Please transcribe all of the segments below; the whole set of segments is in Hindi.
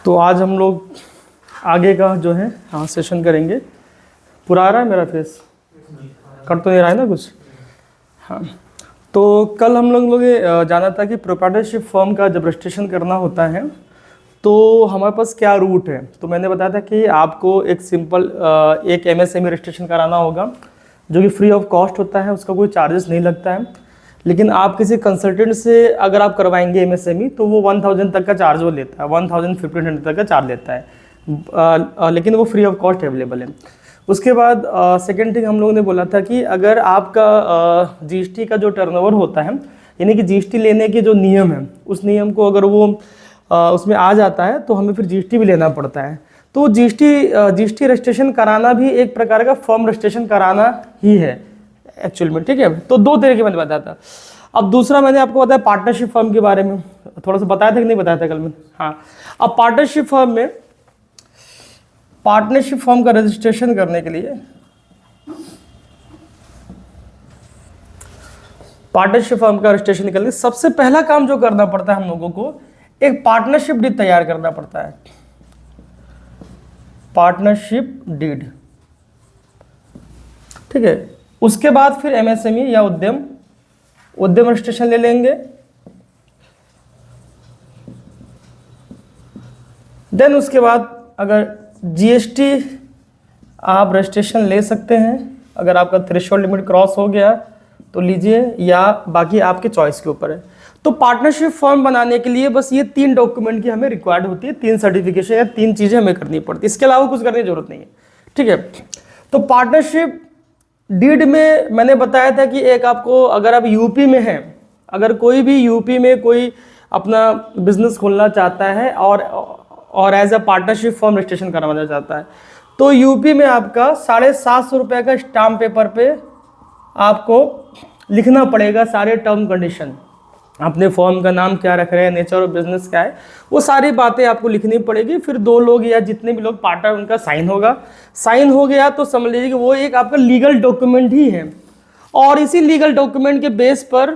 तो आज हम लोग आगे का जो है सेशन करेंगे। पूरा आ रहा है मेरा फेस? कट तो नहीं रहा है ना कुछ? हाँ, तो कल हम लोग ये जाना था कि प्रोप्राइटरशिप फर्म का जब रजिस्ट्रेशन करना होता है तो हमारे पास क्या रूट है। तो मैंने बताया था कि आपको एक सिंपल एक एमएसएमई रजिस्ट्रेशन कराना होगा जो कि फ्री ऑफ कॉस्ट होता है, उसका कोई चार्जेस नहीं लगता है। लेकिन आप किसी कंसल्टेंट से अगर आप करवाएंगे एमएसएमई तो वो 1000 तक का चार्ज वो लेता है, 1500 तक का चार्ज लेता है, लेकिन वो फ्री ऑफ कॉस्ट अवेलेबल है। उसके बाद सेकेंड थिंग हम लोगों ने बोला था कि अगर आपका जीएसटी का जो टर्नओवर होता है, यानी कि जीएसटी लेने के जो नियम है, उस नियम को अगर वो उसमें आ जाता है तो हमें फिर जीएसटी भी लेना पड़ता है। तो जीएसटी रजिस्ट्रेशन कराना भी एक प्रकार का फर्म रजिस्ट्रेशन कराना ही है एक्चुअल में, ठीक है। तो दो तरीके मैंने बताया था। अब दूसरा मैंने आपको बताया पार्टनरशिप फर्म के बारे में, थोड़ा सा बताया था कि नहीं बताया था कल में? हाँ, अब पार्टनरशिप फर्म का रजिस्ट्रेशन करने के लिए सबसे पहला काम जो करना पड़ता है हम लोगों को, एक पार्टनरशिप डीड तैयार करना पड़ता है। पार्टनरशिप डीड, ठीक है। उसके बाद फिर एमएसएमई या उद्यम रजिस्ट्रेशन ले लेंगे। देन उसके बाद अगर जीएसटी आप रजिस्ट्रेशन ले सकते हैं, अगर आपका थ्रेशोल्ड लिमिट क्रॉस हो गया तो लीजिए, या बाकी आपके चॉइस के ऊपर है। तो पार्टनरशिप फर्म बनाने के लिए बस ये 3 डॉक्यूमेंट की हमें रिक्वायर्ड होती है, 3 सर्टिफिकेशन या 3 चीज़ें हमें करनी पड़ती है, इसके अलावा कुछ करने की जरूरत नहीं है, ठीक है। तो पार्टनरशिप डीड में मैंने बताया था कि एक आपको, अगर आप यूपी में हैं, अगर कोई भी यूपी में कोई अपना बिजनेस खोलना चाहता है और as a partnership firm registration करवाना चाहता है, तो यूपी में आपका 750 रुपये का स्टाम्प पेपर पे आपको लिखना पड़ेगा सारे टर्म कंडीशन, अपने फर्म का नाम क्या रख रहे हैं, नेचर ऑफ बिजनेस क्या है, वो सारी बातें आपको लिखनी पड़ेगी। फिर 2 लोग या जितने भी लोग पार्टनर, उनका साइन होगा। साइन हो गया तो समझ लीजिए कि वो एक आपका लीगल डॉक्यूमेंट ही है, और इसी लीगल डॉक्यूमेंट के बेस पर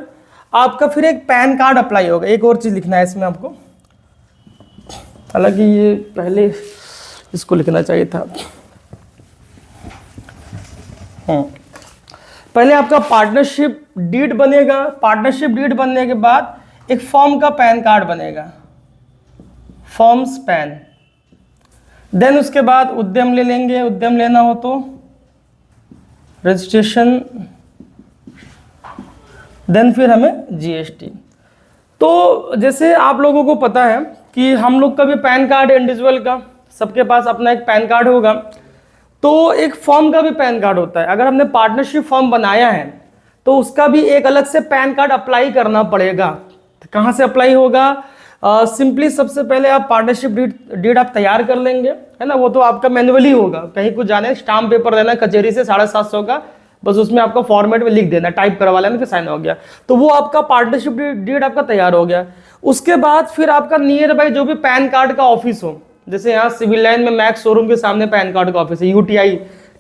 आपका फिर एक पैन कार्ड अप्लाई होगा। एक और चीज़ लिखना है इसमें आपको, हालांकि ये पहले इसको लिखना चाहिए था। पहले आपका पार्टनरशिप डीड बनेगा। पार्टनरशिप डीड बनने के बाद एक फर्म का पैन कार्ड बनेगा, फर्म्स पैन। देन उसके बाद उद्यम ले लेंगे, उद्यम लेना हो तो रजिस्ट्रेशन, देन फिर हमें जीएसटी। तो जैसे आप लोगों को पता है कि हम लोग का भी पैन कार्ड है इंडिविजुअल का, सबके पास अपना एक पैन कार्ड होगा। तो एक फर्म का भी पैन कार्ड होता है। अगर हमने पार्टनरशिप फर्म बनाया है तो उसका भी एक अलग से पैन कार्ड अप्लाई करना पड़ेगा। तो कहाँ से अप्लाई होगा? सिंपली सबसे पहले आप पार्टनरशिप डीड आप तैयार कर लेंगे, है ना। वो तो आपका मैनुअली होगा, कहीं कुछ जाने स्टाम्प पेपर देना कचहरी से 750 का, बस उसमें आपका फॉर्मेट में लिख देना, टाइप करवा लेना, फिर साइन हो गया। तो वो आपका पार्टनरशिप डीड आपका तैयार हो गया। उसके बाद फिर आपका नियर बाई जो भी पैन कार्ड का ऑफिस हो, जैसे यहाँ सिविल लाइन में मैक्स शोरूम के सामने पैन कार्ड का ऑफिस है, यूटीआई,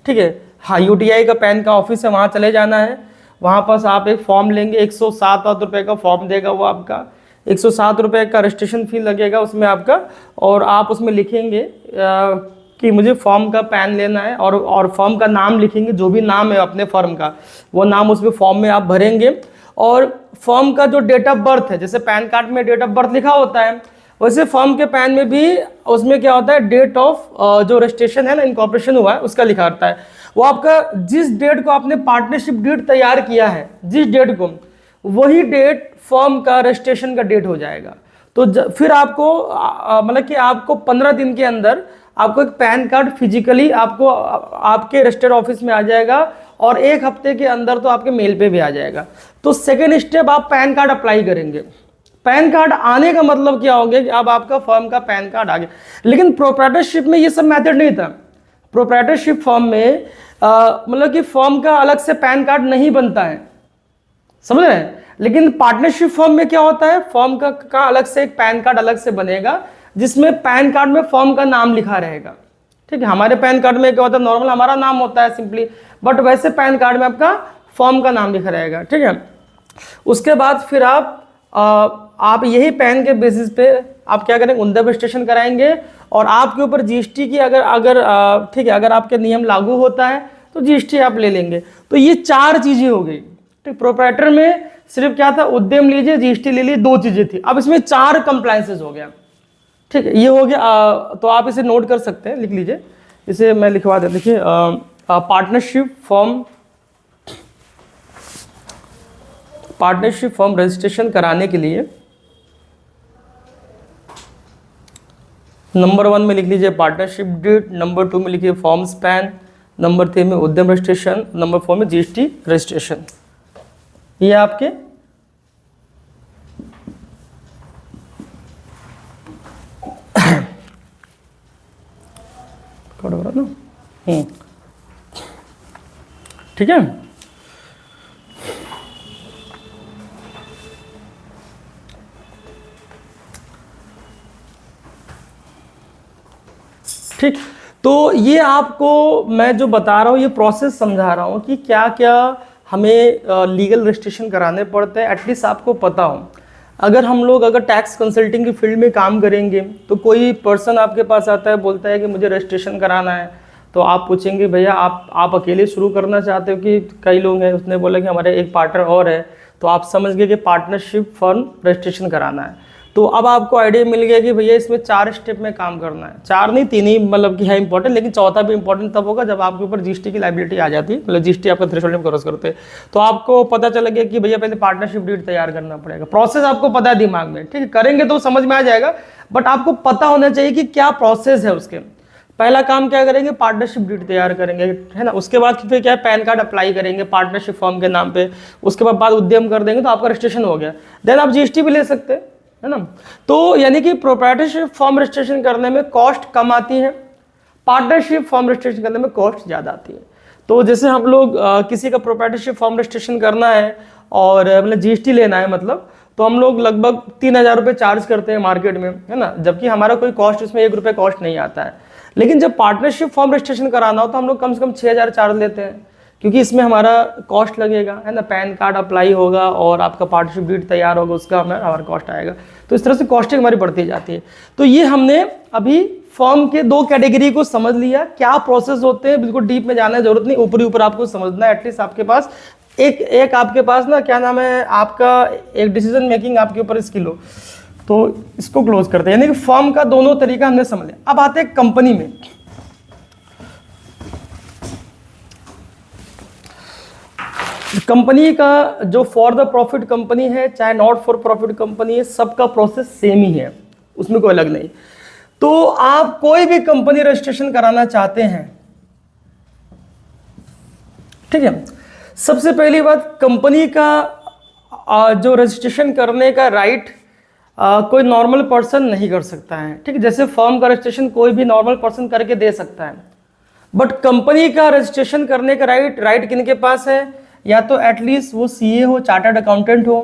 ठीक है। हाँ, यूटीआई का पैन का ऑफिस है, वहाँ चले जाना है। वहाँ पास आप एक फॉर्म लेंगे, 107 रुपये का फॉर्म देगा वो आपका, 107 रुपये का रजिस्ट्रेशन फी लगेगा उसमें आपका, और आप उसमें लिखेंगे कि मुझे फॉर्म का पैन लेना है, और फॉर्म का नाम लिखेंगे, जो भी नाम है अपने फर्म का वो नाम उसमें फॉर्म में आप भरेंगे। और फर्म का जो डेट ऑफ बर्थ है, जैसे पैन कार्ड में डेट ऑफ बर्थ लिखा होता है, वैसे फर्म के पैन में भी उसमें क्या होता है, डेट ऑफ जो रजिस्ट्रेशन है ना, इनकॉर्पोरेशन हुआ है, उसका लिखा होता है। वो आपका जिस डेट को आपने पार्टनरशिप डीड तैयार किया है, जिस डेट को, वही डेट फर्म का रजिस्ट्रेशन का डेट हो जाएगा। तो फिर आपको मतलब कि आपको 15 दिन के अंदर आपको एक पैन कार्ड फिजिकली आपको आपके रजिस्टर्ड ऑफिस में आ जाएगा, और 1 हफ्ते के अंदर तो आपके मेल पे भी आ जाएगा। तो सेकेंड स्टेप, आप पैन कार्ड अप्लाई करेंगे। पैन कार्ड आने का मतलब क्या हो गया कि अब आपका फर्म का पैन कार्ड आ गया। लेकिन प्रोप्राइटरशिप में ये सब मेथड नहीं था। प्रोप्राइटरशिप फर्म में मतलब कि फर्म का अलग से पैन कार्ड नहीं बनता है, समझ रहे हैं। लेकिन पार्टनरशिप फर्म में क्या होता है, फर्म का अलग से एक पैन कार्ड अलग से बनेगा, जिसमें पैन कार्ड में फर्म का नाम लिखा रहेगा, ठीक है। हमारे पैन कार्ड में क्या होता है, नॉर्मल हमारा नाम होता है सिंपली, बट वैसे पैन कार्ड में आपका फर्म का नाम लिखा रहेगा, ठीक है। उसके बाद फिर आप यही पैन के बेसिस पे आप क्या करेंगे, उनका रजिस्ट्रेशन कराएंगे और आपके ऊपर जीएसटी की अगर अगर ठीक है, अगर आपके नियम लागू होता है तो जीएसटी आप ले लेंगे। तो ये 4 चीजें हो गई। ठीक, प्रोप्राइटर में सिर्फ क्या था, उद्यम लीजिए, जीएसटी ले लीजिए, 2 चीजें थी। अब इसमें 4 कंप्लायंसेस हो गया। ठीक है, ये हो गया। तो आप इसे नोट कर सकते हैं, लिख लीजिए, इसे मैं लिखवा देता। देखिए, पार्टनरशिप फॉर्म रजिस्ट्रेशन कराने के लिए नंबर 1 में लिख लीजिए पार्टनरशिप डीड, नंबर 2 में लिखिए फॉर्म स्पैन, नंबर 3 में उद्यम रजिस्ट्रेशन, नंबर 4 में जीएसटी रजिस्ट्रेशन। ये आपके ना। ठीक है, ठीक। तो ये आपको मैं जो बता रहा हूँ, ये प्रोसेस समझा रहा हूँ कि क्या क्या हमें लीगल रजिस्ट्रेशन कराने पड़ते हैं, एटलीस्ट आपको पता हो। अगर हम लोग अगर टैक्स कंसल्टिंग की फील्ड में काम करेंगे तो कोई पर्सन आपके पास आता है, बोलता है कि मुझे रजिस्ट्रेशन कराना है, तो आप पूछेंगे भैया आप अकेले शुरू करना चाहते हो कि कई लोग हैं। उसने बोला कि हमारे एक पार्टनर और है, तो आप समझ गए कि पार्टनरशिप फर्म रजिस्ट्रेशन कराना है। तो अब आपको आइडिया मिल गया कि भैया इसमें 4 स्टेप में काम करना है। 4 नहीं, 3 ही मतलब कि है इंपॉर्टेंट, लेकिन चौथा भी इंपॉर्टेंट तब होगा जब आपके ऊपर जीएसटी की लायबिलिटी आ जाती है, मतलब जीएसटी आपका थ्रेशोल्ड में क्रॉस करते हैं। तो आपको पता चल गया कि भैया पहले पार्टनरशिप डीड तैयार करना पड़ेगा। प्रोसेस आपको पता है दिमाग में, ठीक है, करेंगे तो समझ में आ जाएगा, बट आपको पता होना चाहिए कि क्या प्रोसेस है उसके। पहला काम क्या करेंगे, पार्टनरशिप डीड तैयार करेंगे, है ना। उसके बाद फिर क्या है, पैन कार्ड अप्लाई करेंगे पार्टनरशिप फॉर्म के नाम पे। उसके बाद उद्यम कर देंगे तो आपका रजिस्ट्रेशन हो गया। देन आप जीएसटी भी ले सकते हैं, है ना। तो यानी कि प्रोप्राइटरशिप फॉर्म रजिस्ट्रेशन करने में कॉस्ट कम आती है, पार्टनरशिप फॉर्म रजिस्ट्रेशन करने में कॉस्ट ज़्यादा आती है। तो जैसे हम लोग किसी का प्रोप्राइटरशिप फॉर्म रजिस्ट्रेशन करना है और मतलब जीएसटी लेना है, मतलब तो हम लोग लगभग 3,000 रुपये चार्ज करते हैं मार्केट में, है ना, जबकि हमारा कोई कॉस्ट इसमें 1 रुपये कॉस्ट नहीं आता है। लेकिन जब पार्टनरशिप फॉर्म रजिस्ट्रेशन कराना हो तो हम लोग कम से कम 6,000 चार्ज लेते हैं, क्योंकि इसमें हमारा कॉस्ट लगेगा, है ना। पैन कार्ड अप्लाई होगा और आपका पार्टनरशिप डीड तैयार होगा, उसका हमारा कॉस्ट आएगा। तो इस तरह से कॉस्टिंग हमारी बढ़ती जाती है। तो ये हमने अभी फॉर्म के 2 कैटेगरी को समझ लिया, क्या प्रोसेस होते हैं, बिल्कुल डीप में जाने की जरूरत नहीं, ऊपरी ऊपर आपको समझना है। एटलीस्ट आपके पास एक आपके पास ना क्या नाम है, आपका एक डिसीजन मेकिंग आपके ऊपर स्किल हो। तो इसको क्लोज करते हैं, यानी कि फॉर्म का दोनों तरीका हमने समझ लिया। अब आते हैं कंपनी में। कंपनी का जो फॉर द प्रॉफिट कंपनी है चाहे नॉट फॉर प्रॉफिट कंपनी है, सबका प्रोसेस सेम ही है, उसमें कोई अलग नहीं। तो आप कोई भी कंपनी रजिस्ट्रेशन कराना चाहते हैं, ठीक है, सबसे पहली बात, कंपनी का जो रजिस्ट्रेशन करने का राइट कोई नॉर्मल पर्सन नहीं कर सकता है, ठीक है। जैसे फर्म का रजिस्ट्रेशन कोई भी नॉर्मल पर्सन करके दे सकता है, बट कंपनी का रजिस्ट्रेशन करने का राइट किनके पास है, या तो एटलीस्ट वो सीए हो, चार्टर्ड अकाउंटेंट हो,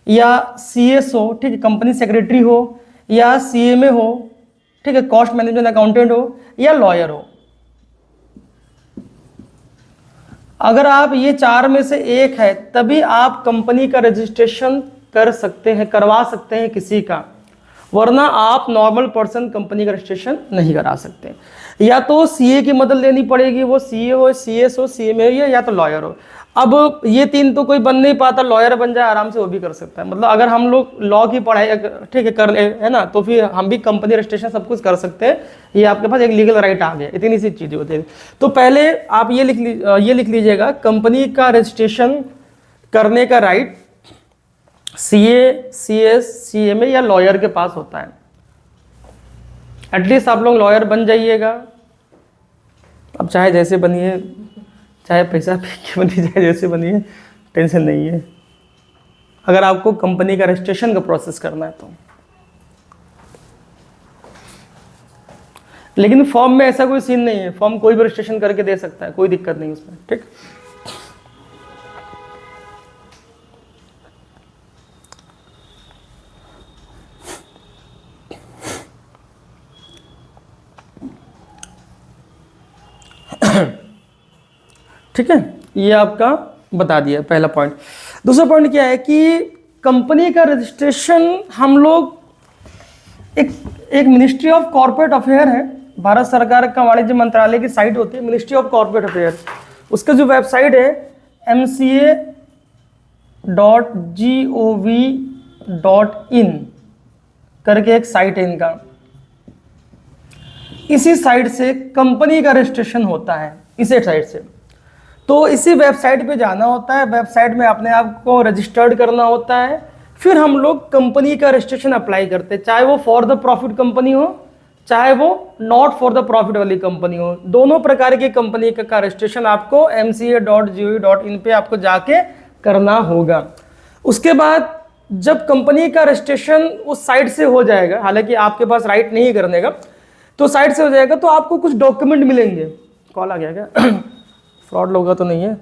या सीएस हो, ठीक है, कंपनी सेक्रेटरी हो, या सीएमए हो, ठीक है, कॉस्ट मैनेजमेंट अकाउंटेंट हो, या लॉयर हो। अगर आप ये 4 में से एक है तभी आप कंपनी का रजिस्ट्रेशन कर सकते हैं, करवा सकते हैं किसी का, वरना आप नॉर्मल पर्सन कंपनी का रजिस्ट्रेशन नहीं करा सकते। या तो सीए की मदद लेनी पड़ेगी, वो सीए हो, सीएस हो, सीएमए हो, या तो लॉयर हो। अब ये 3 तो कोई बन नहीं पाता, लॉयर बन जाए आराम से, वो भी कर सकता है। मतलब अगर हम लोग लॉ की पढ़ाई ठीक है कर ले, है ना, तो फिर हम भी कंपनी रजिस्ट्रेशन सब कुछ कर सकते हैं। ये आपके पास एक लीगल राइट आ गया, इतनी सी चीज़ें होती है। तो पहले आप ये लिख लीजिएगा, कंपनी का रजिस्ट्रेशन करने का राइट सीए, सीएस, सीएमए या लॉयर के पास होता है। एटलीस्ट आप लोग लॉयर बन जाइएगा। अब चाहे जैसे बनिए, चाहे पैसा पे के बनिए, चाहे जैसे बनिए, टेंशन नहीं है, अगर आपको कंपनी का रजिस्ट्रेशन का प्रोसेस करना है तो। लेकिन फॉर्म में ऐसा कोई सीन नहीं है, फॉर्म कोई भी रजिस्ट्रेशन करके दे सकता है, कोई दिक्कत नहीं उसमें, ठीक। ठीक है, ये आपका बता दिया पहला पॉइंट। दूसरा पॉइंट क्या है कि कंपनी का रजिस्ट्रेशन हम लोग एक मिनिस्ट्री ऑफ कॉर्पोरेट अफेयर है, भारत सरकार का वाणिज्य मंत्रालय की साइट होती है मिनिस्ट्री ऑफ कॉर्पोरेट अफेयर, उसका जो वेबसाइट है mca.gov.in करके एक साइट है इनका। इसी साइट से कंपनी का रजिस्ट्रेशन होता है, इसी साइट से। तो इसी वेबसाइट पे जाना होता है, वेबसाइट में अपने आप को रजिस्टर्ड करना होता है, फिर हम लोग कंपनी का रजिस्ट्रेशन अप्लाई करते हैं, चाहे वो फॉर द प्रॉफिट कंपनी हो चाहे वो नॉट फॉर द प्रॉफिट वाली कंपनी हो। दोनों प्रकार की कंपनी का रजिस्ट्रेशन आपको mca.gov.in पे आपको जाके करना होगा। उसके बाद जब कंपनी का रजिस्ट्रेशन उस साइट से हो जाएगा, हालांकि आपके पास राइट नहीं करने का, तो साइट से हो जाएगा तो आपको कुछ डॉक्यूमेंट मिलेंगे। कॉल आ गया क्या? फ्रॉड लोग तो नहीं है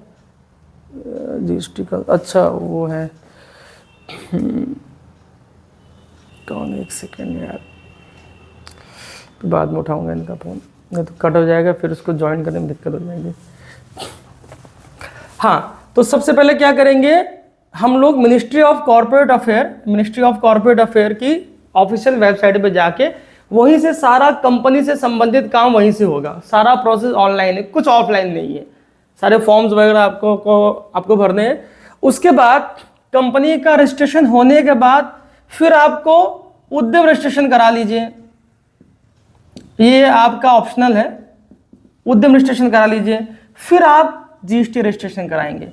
जीएसटी का? अच्छा वो है कौन, एक सेकेंड यार, बाद में उठाऊंगा इनका फ़ोन, नहीं तो कट हो जाएगा, फिर उसको ज्वाइन करने में दिक्कत हो जाएगी। हाँ, तो सबसे पहले क्या करेंगे हम लोग, मिनिस्ट्री ऑफ कॉर्पोरेट अफेयर की ऑफिशियल वेबसाइट पे जाके वहीं से सारा कंपनी से संबंधित काम वहीं से होगा। सारा प्रोसेस ऑनलाइन है, कुछ ऑफलाइन नहीं है। सारे फॉर्म्स वगैरह आपको भरने हैं। उसके बाद कंपनी का रजिस्ट्रेशन होने के बाद फिर आपको उद्यम रजिस्ट्रेशन करा लीजिए, ये आपका ऑप्शनल है, उद्यम रजिस्ट्रेशन करा लीजिए। फिर आप जीएसटी रजिस्ट्रेशन कराएंगे,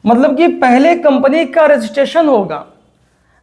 मतलब कि पहले कंपनी का रजिस्ट्रेशन होगा,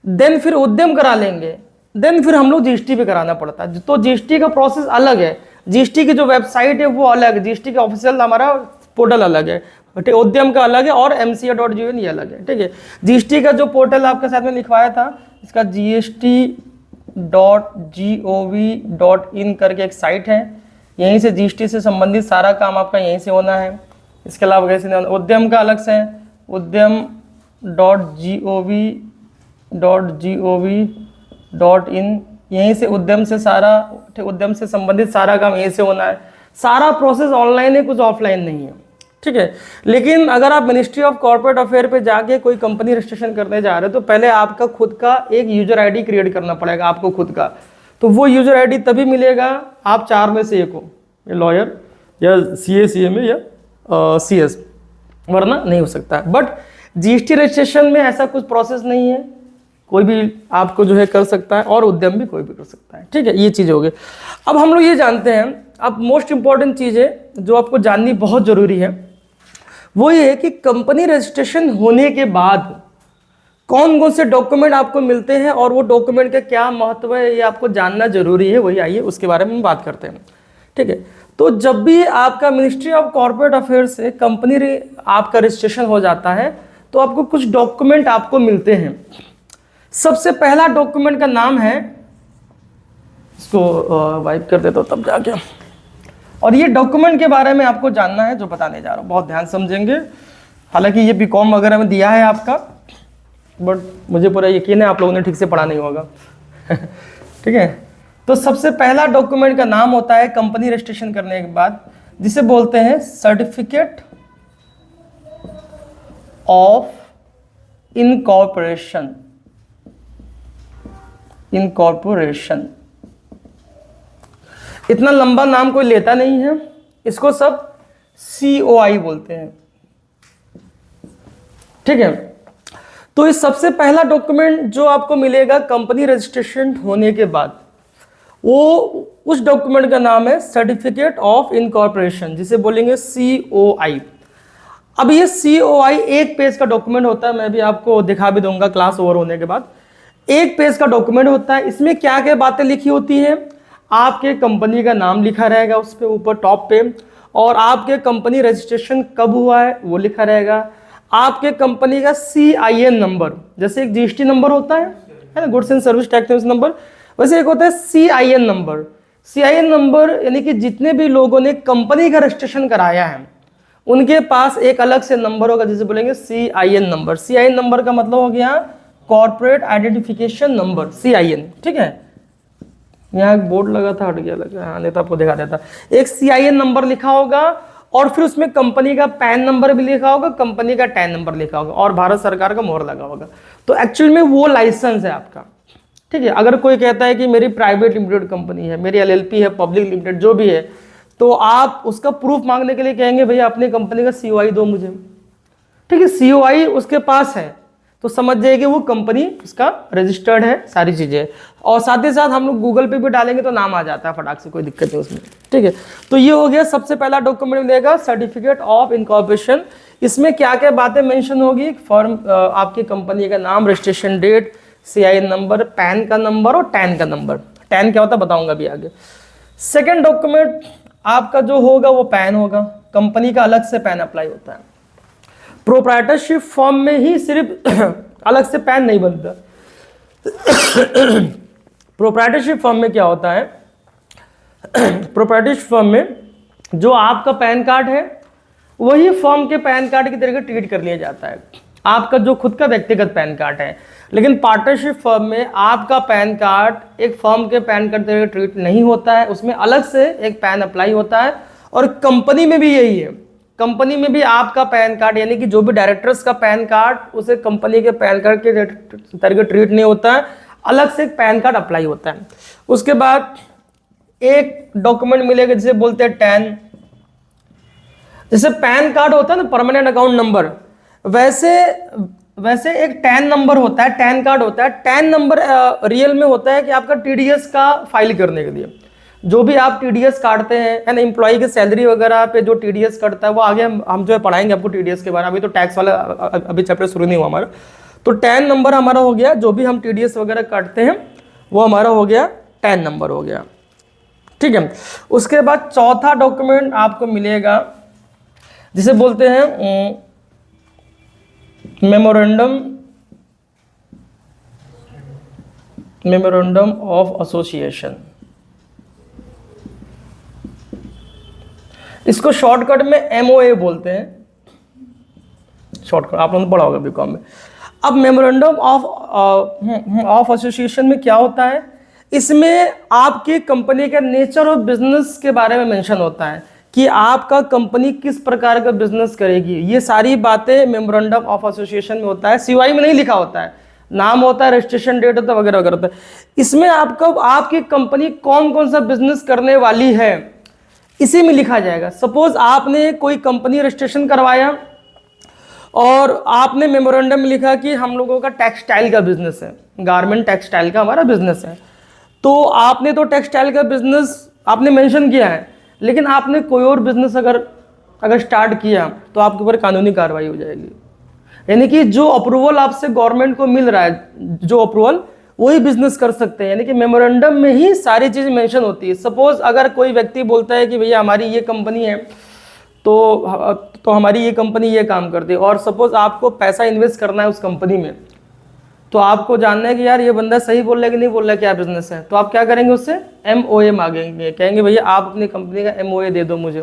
देन फिर उद्यम करा लेंगे, देन फिर हम लोग जीएसटी पे कराना पड़ता है। तो जीएसटी का प्रोसेस अलग है, जीएसटी की जो वेबसाइट है वो अलग है, जीएसटी का ऑफिशियल हमारा पोर्टल अलग है, उद्यम का अलग है, और mca.gov ये अलग है। ठीक है, जीएसटी का जो पोर्टल आपके साथ में लिखवाया था, इसका gst.gov.in करके एक साइट है, यहीं से जीएसटी से संबंधित सारा काम आपका यहीं से होना है। इसके अलावा कैसे नहीं होना। उद्यम का अलग से है, udyam.gov.in, यहीं से उद्यम से सारा, उद्यम से संबंधित सारा काम यहीं से होना है। सारा प्रोसेस ऑनलाइन है, कुछ ऑफलाइन नहीं है। ठीक है, लेकिन अगर आप मिनिस्ट्री ऑफ कॉर्पोरेट अफेयर पे जाके कोई कंपनी रजिस्ट्रेशन करने जा रहे हो तो पहले आपका खुद का एक यूजर आईडी क्रिएट करना पड़ेगा आपको खुद का। तो वो यूजर आईडी तभी मिलेगा आप 4 में से एक हो, लॉयर या सीए, सीएमए या सीएस, वरना नहीं हो सकता है। बट जीएसटी रजिस्ट्रेशन में ऐसा कुछ प्रोसेस नहीं है, कोई भी आपको जो है कर सकता है, और उद्यम भी कोई भी कर सकता है। ठीक है, ये चीज़ हो गई। अब हम लोग ये जानते हैं, अब मोस्ट इंपॉर्टेंट चीज़ है जो आपको जाननी बहुत ज़रूरी है, वो ये है कि कंपनी रजिस्ट्रेशन होने के बाद कौन कौन से डॉक्यूमेंट आपको मिलते हैं और वो डॉक्यूमेंट का क्या महत्व है, ये आपको जानना जरूरी है। वही आइए उसके बारे में बात करते हैं। ठीक है, तो जब भी आपका मिनिस्ट्री ऑफ कॉर्पोरेट अफेयर से कंपनी आपका रजिस्ट्रेशन हो जाता है तो आपको कुछ डॉक्यूमेंट आपको मिलते हैं। सबसे पहला डॉक्यूमेंट का नाम है, इसको वाइप कर देता हूँ तब जाके, और ये डॉक्यूमेंट के बारे में आपको जानना है जो बताने जा रहा हूँ, बहुत ध्यान समझेंगे। हालांकि ये बीकॉम वगैरह में दिया है आपका, बट मुझे पूरा यकीन है आप लोगों ने ठीक से पढ़ा नहीं होगा। ठीक है, तो सबसे पहला डॉक्यूमेंट का नाम होता है कंपनी रजिस्ट्रेशन करने के बाद, जिसे बोलते हैं सर्टिफिकेट ऑफ इनकॉर्पोरेशन। इनकॉर्पोरेशन इतना लंबा नाम कोई लेता नहीं है, इसको सब COI बोलते हैं। ठीक है, तो इस सबसे पहला डॉक्यूमेंट जो आपको मिलेगा कंपनी रजिस्ट्रेशन होने के बाद, वो उस डॉक्यूमेंट का नाम है सर्टिफिकेट ऑफ इनकॉर्पोरेशन, जिसे बोलेंगे COI। अब ये COI एक पेज का डॉक्यूमेंट होता है, मैं भी आपको दिखा भी दूंगा क्लास ओवर होने के बाद। एक पेज का डॉक्यूमेंट होता है, इसमें क्या क्या बातें लिखी होती हैं, आपके कंपनी का नाम लिखा रहेगा उस पर ऊपर टॉप पे, और आपके कंपनी रजिस्ट्रेशन कब हुआ है वो लिखा रहेगा, आपके कंपनी का CIN नंबर, जैसे एक GST नंबर होता है ना, goods and service tax number, वैसे एक होता है CIN नंबर। CIN नंबर यानी कि जितने भी लोगों ने कंपनी का रजिस्ट्रेशन कराया है उनके पास एक अलग से नंबर होगा, जिसे बोलेंगे CIN नंबर। CIN नंबर का मतलब हो गया कॉर्पोरेट आइडेंटिफिकेशन नंबर, CIN। ठीक है, यहाँ एक बोर्ड लगा था, हट गया लगा, हाँ नहीं तो आपको दिखा देता। एक CIN नंबर लिखा होगा और फिर उसमें कंपनी का पैन नंबर भी लिखा होगा, कंपनी का टैन नंबर लिखा होगा और भारत सरकार का मोहर लगा होगा। तो एक्चुअल में वो लाइसेंस है आपका, ठीक है। अगर कोई कहता है कि मेरी प्राइवेट लिमिटेड कंपनी है, मेरी एलएलपी है, पब्लिक लिमिटेड जो भी है, तो आप उसका प्रूफ मांगने के लिए कहेंगे भैया अपनी कंपनी का सीओआई दो मुझे, ठीक है। सीओआई उसके पास है तो समझ जाइए कि वो कंपनी उसका रजिस्टर्ड है, सारी चीजें। और साथ ही साथ हम लोग गूगल पे भी डालेंगे तो नाम आ जाता है फटाक से, कोई दिक्कत नहीं उसमें, ठीक है। तो ये हो गया सबसे पहला डॉक्यूमेंट मिलेगा, सर्टिफिकेट ऑफ इनकॉर्पोरेशन। इसमें क्या क्या बातें मेंशन होगी, फर्म, आपकी कंपनी का नाम, registration date, CIN number, PAN का नंबर और टैन का नंबर। टैन क्या होता है बताऊंगा अभी आगे। सेकेंड डॉक्यूमेंट आपका जो होगा वो पैन होगा, कंपनी का अलग से पैन अप्लाई होता है। प्रोप्राइटरशिप फॉर्म में ही सिर्फ अलग से पैन नहीं बनता। प्रोप्राइटरशिप फॉर्म में क्या होता है, प्रोप्राइटरशिप फॉर्म में जो आपका पैन कार्ड है वही फॉर्म के पैन कार्ड की तरह ट्रीट कर लिया जाता है, आपका जो खुद का व्यक्तिगत पैन कार्ड है। लेकिन पार्टनरशिप फॉर्म में आपका पैन कार्ड एक फॉर्म के पैन कार्ड तरह ट्रीट नहीं होता है, उसमें अलग से एक पैन अप्लाई होता है। और कंपनी में भी यही है, कंपनी में भी आपका पैन कार्ड यानी कि जो भी डायरेक्टर्स का पैन कार्ड उसे कंपनी के पैन कार्ड के तरह ट्रीट नहीं होता है, अलग से एक पैन कार्ड अप्लाई होता है। उसके बाद एक डॉक्यूमेंट मिलेगा जिसे बोलते हैं टैन। जैसे पैन कार्ड होता है ना परमानेंट अकाउंट नंबर, वैसे एक टैन नंबर होता है, टैन कार्ड होता है। टैन नंबर रियल में होता है कि आपका टीडीएस का फाइल करने के लिए, जो भी आप टीडीएस काटते हैं, है ना, एम्प्लॉय की सैलरी वगैरह पे जो टीडीएस कटता है वो आगे हम जो है पढ़ाएंगे आपको टीडीएस के बारे में, अभी तो टैक्स वाला अभी चैप्टर शुरू नहीं हुआ हमारा। तो टैन नंबर हमारा हो गया, जो भी हम टीडीएस वगैरह काटते हैं वो हमारा हो गया टैन नंबर हो गया, ठीक है। उसके बाद चौथा डॉक्यूमेंट आपको मिलेगा जिसे बोलते हैं मेमोरेंडम ऑफ एसोसिएशन। इसको शॉर्टकट में एमओए बोलते हैं, शॉर्टकट आप लोगों ने पढ़ा होगा बीकॉम में। अब मेमोरेंडम ऑफ एसोसिएशन में क्या होता है, इसमें आपकी कंपनी के नेचर ऑफ बिजनेस के बारे में मेंशन होता है कि आपका कंपनी किस प्रकार का बिजनेस करेगी। ये सारी बातें मेमोरेंडम ऑफ एसोसिएशन में होता है, सीओआई में नहीं लिखा होता है, नाम होता है, रजिस्ट्रेशन डेट होता है, वगैरह वगैरह होता है। इसमें आपका आपकी कंपनी कौन कौन सा बिजनेस करने वाली है इसी में लिखा जाएगा। सपोज आपने कोई कंपनी रजिस्ट्रेशन करवाया और आपने मेमोरेंडम में लिखा कि हम लोगों का टेक्सटाइल का बिजनेस है, गारमेंट टेक्सटाइल का हमारा बिजनेस है, तो आपने तो टेक्सटाइल का बिजनेस आपने मेंशन किया है, लेकिन आपने कोई और बिजनेस अगर स्टार्ट किया तो आपके ऊपर कानूनी कार्रवाई हो जाएगी। यानी कि जो अप्रूवल आपसे गवर्नमेंट को मिल रहा है, जो अप्रूवल, वही बिजनेस कर सकते हैं। यानी कि मेमोरेंडम में ही सारी चीज़ मेंशन होती है। सपोज अगर कोई व्यक्ति बोलता है कि भैया हमारी ये कंपनी है तो हमारी ये कंपनी ये काम करती है, और सपोज आपको पैसा इन्वेस्ट करना है उस कंपनी में, तो आपको जानना है कि यार ये बंदा सही बोल रहा है कि नहीं बोल रहा है, क्या बिजनेस है, तो आप क्या करेंगे, उससे एमओए मांगेंगे, कहेंगे भैया आप अपनी कंपनी का एमओए दे दो मुझे,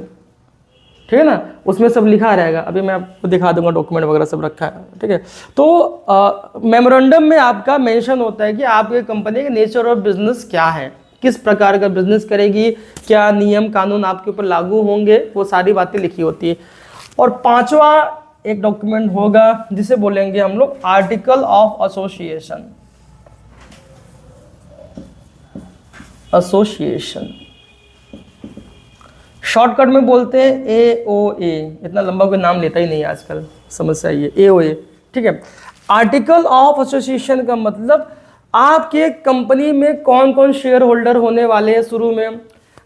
ठीक है ना। उसमें सब लिखा रहेगा, अभी मैं आपको दिखा दूंगा, डॉक्यूमेंट वगैरह सब रखा है, ठीक है। तो मेमोरेंडम में आपका मेंशन होता है कि आपकी कंपनी का नेचर ऑफ बिजनेस क्या है, किस प्रकार का बिजनेस करेगी, क्या नियम कानून आपके ऊपर लागू होंगे, वो सारी बातें लिखी होती है। और पांचवा एक डॉक्यूमेंट होगा जिसे बोलेंगे हम लोग article of association. Association shortcut में बोलते हैं एओए, इतना लंबा कोई नाम लेता ही नहीं आजकल, समस्या ये एओए, ठीक है। आर्टिकल ऑफ एसोसिएशन का मतलब आपके कंपनी में कौन कौन शेयर होल्डर होने वाले हैं, शुरू में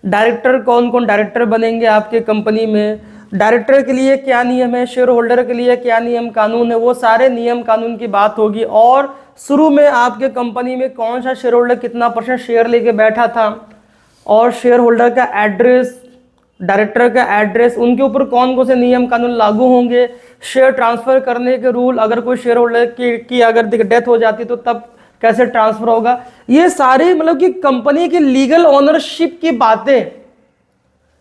डायरेक्टर कौन कौन डायरेक्टर बनेंगे आपके कंपनी में, डायरेक्टर के लिए क्या नियम है, शेयर होल्डर के लिए क्या नियम कानून है, वो सारे नियम कानून की बात होगी। और शुरू में आपके कंपनी में कौन सा शेयर होल्डर कितना % शेयर लेके बैठा था, और शेयर होल्डर का एड्रेस, डायरेक्टर का एड्रेस, उनके ऊपर कौन कौन से नियम कानून लागू होंगे, शेयर ट्रांसफर करने के रूल, अगर कोई शेयर होल्डर की अगर डेथ हो जाती तो तब कैसे ट्रांसफर होगा, ये सारी मतलब कि कंपनी की लीगल ओनरशिप की बातें,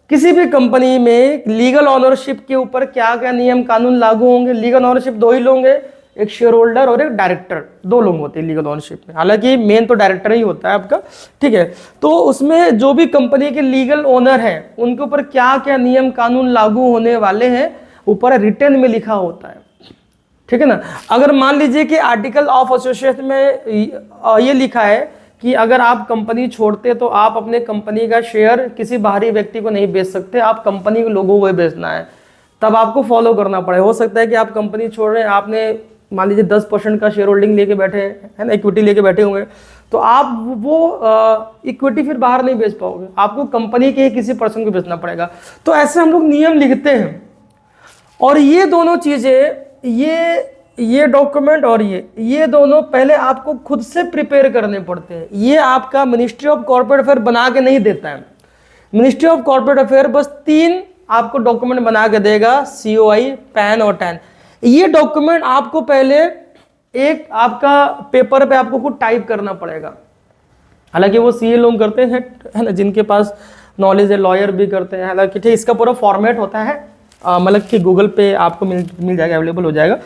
किसी भी कंपनी में लीगल ऑनरशिप के ऊपर क्या क्या नियम कानून लागू होंगे। लीगल ऑनरशिप दो ही लोग हैं, एक शेयर होल्डर और एक डायरेक्टर, 2 लोग होते हैं लीगल ओनरशिप में। हालांकि मेन तो डायरेक्टर ही होता है आपका, ठीक है। तो उसमें जो भी कंपनी के लीगल ओनर हैं उनके ऊपर क्या क्या नियम कानून लागू होने वाले हैं ऊपर रिटर्न में लिखा होता है, ठीक है ना। अगर मान लीजिए कि आर्टिकल ऑफ एसोसिएशन में ये लिखा है कि अगर आप कंपनी छोड़ते तो आप अपने कंपनी का शेयर किसी बाहरी व्यक्ति को नहीं बेच सकते, आप कंपनी के लोगों को ही बेचना है, तब आपको फॉलो करना पड़े। हो सकता है कि आप कंपनी छोड़ रहे हैं, आपने मान लीजिए 10% का शेयर होल्डिंग लेके बैठे हैं ना, इक्विटी लेके बैठे हुए हैं, तो आप वो इक्विटी फिर बाहर नहीं बेच पाओगे, आपको कंपनी के किसी पर्सन को बेचना पड़ेगा। तो ऐसे हम लोग नियम लिखते हैं। और ये दोनों चीजें, ये डॉक्यूमेंट और ये दोनों पहले आपको खुद से प्रिपेयर करने पड़ते हैं। ये आपका मिनिस्ट्री ऑफ कॉर्पोरेट अफेयर बना के नहीं देता है। मिनिस्ट्री ऑफ कॉर्पोरेट अफेयर बस 3 आपको डॉक्यूमेंट बना के देगा, COI, पैन और टैन। ये डॉक्यूमेंट आपको पहले एक आपका पेपर पे आपको खुद टाइप करना पड़ेगा। हालांकि वो CA लोग करते हैं, है ना, जिनके पास नॉलेज है, लॉयर भी करते हैं। हालांकि ठीक इसका पूरा फॉर्मेट होता है, मतलब कि गूगल पे आपको मिल जाएगा, अवेलेबल हो जाएगा।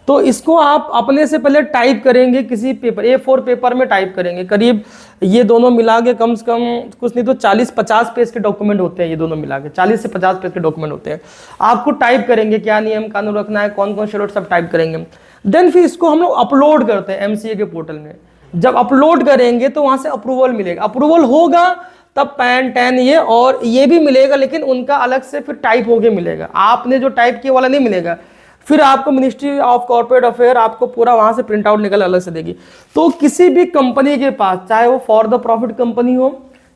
तो इसको आप अपने से पहले टाइप करेंगे, किसी पेपर A4 पेपर में टाइप करेंगे। करीब ये दोनों मिला के कम से कम कुछ नहीं तो 40-50 पेज के डॉक्यूमेंट होते हैं। ये दोनों मिला के 40 से 50 पेज के डॉक्यूमेंट होते हैं। आपको टाइप करेंगे क्या नियम कानून रखना है, कौन कौन शेयर, सब टाइप करेंगे। देन फिर इसको हम लोग अपलोड करते हैं MCA के पोर्टल में। जब अपलोड करेंगे तो वहां से अप्रूवल मिलेगा, अप्रूवल होगा तब पैन टैन ये और ये भी मिलेगा, लेकिन उनका अलग से फिर टाइप होके मिलेगा। आपने जो टाइप किया वाला नहीं मिलेगा, फिर आपको मिनिस्ट्री ऑफ कॉर्पोरेट अफेयर आपको पूरा वहां से प्रिंट आउट निकल अलग से देगी। तो किसी भी कंपनी के पास, चाहे वो फॉर द प्रॉफिट कंपनी हो,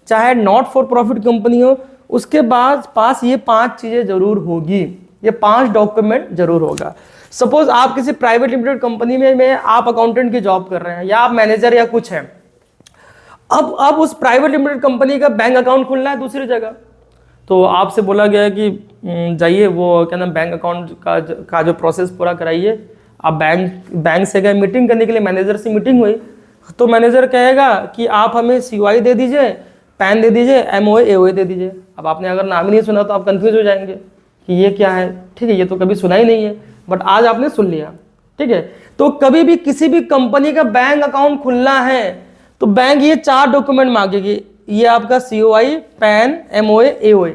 चाहे नॉट फॉर प्रॉफिट कंपनी हो, उसके बाद पास ये 5 चीजें जरूर होगी, ये 5 डॉक्यूमेंट जरूर होगा। सपोज आप किसी प्राइवेट लिमिटेड कंपनी में आप अकाउंटेंट की जॉब कर रहे हैं, या आप मैनेजर या कुछ है। अब उस प्राइवेट लिमिटेड कंपनी का बैंक अकाउंट खुलना है दूसरी जगह, तो आपसे बोला गया है कि जाइए वो क्या नाम बैंक अकाउंट का जो प्रोसेस पूरा कराइए। आप बैंक से गए मीटिंग करने के लिए, मैनेजर से मीटिंग हुई, तो मैनेजर कहेगा कि आप हमें COI दे दीजिए, पैन दे दीजिए, MOA AOA दे दीजिए। अब आपने अगर नाम ही नहीं सुना तो आप कंफ्यूज हो जाएंगे कि ये क्या है, ठीक है, ये तो कभी सुना ही नहीं है, बट आज आपने सुन लिया, ठीक है। तो कभी भी किसी भी कंपनी का बैंक अकाउंट खुलना है तो बैंक ये 4 डॉक्यूमेंट मांगेगी, ये आपका COI, pan, MOA AOA,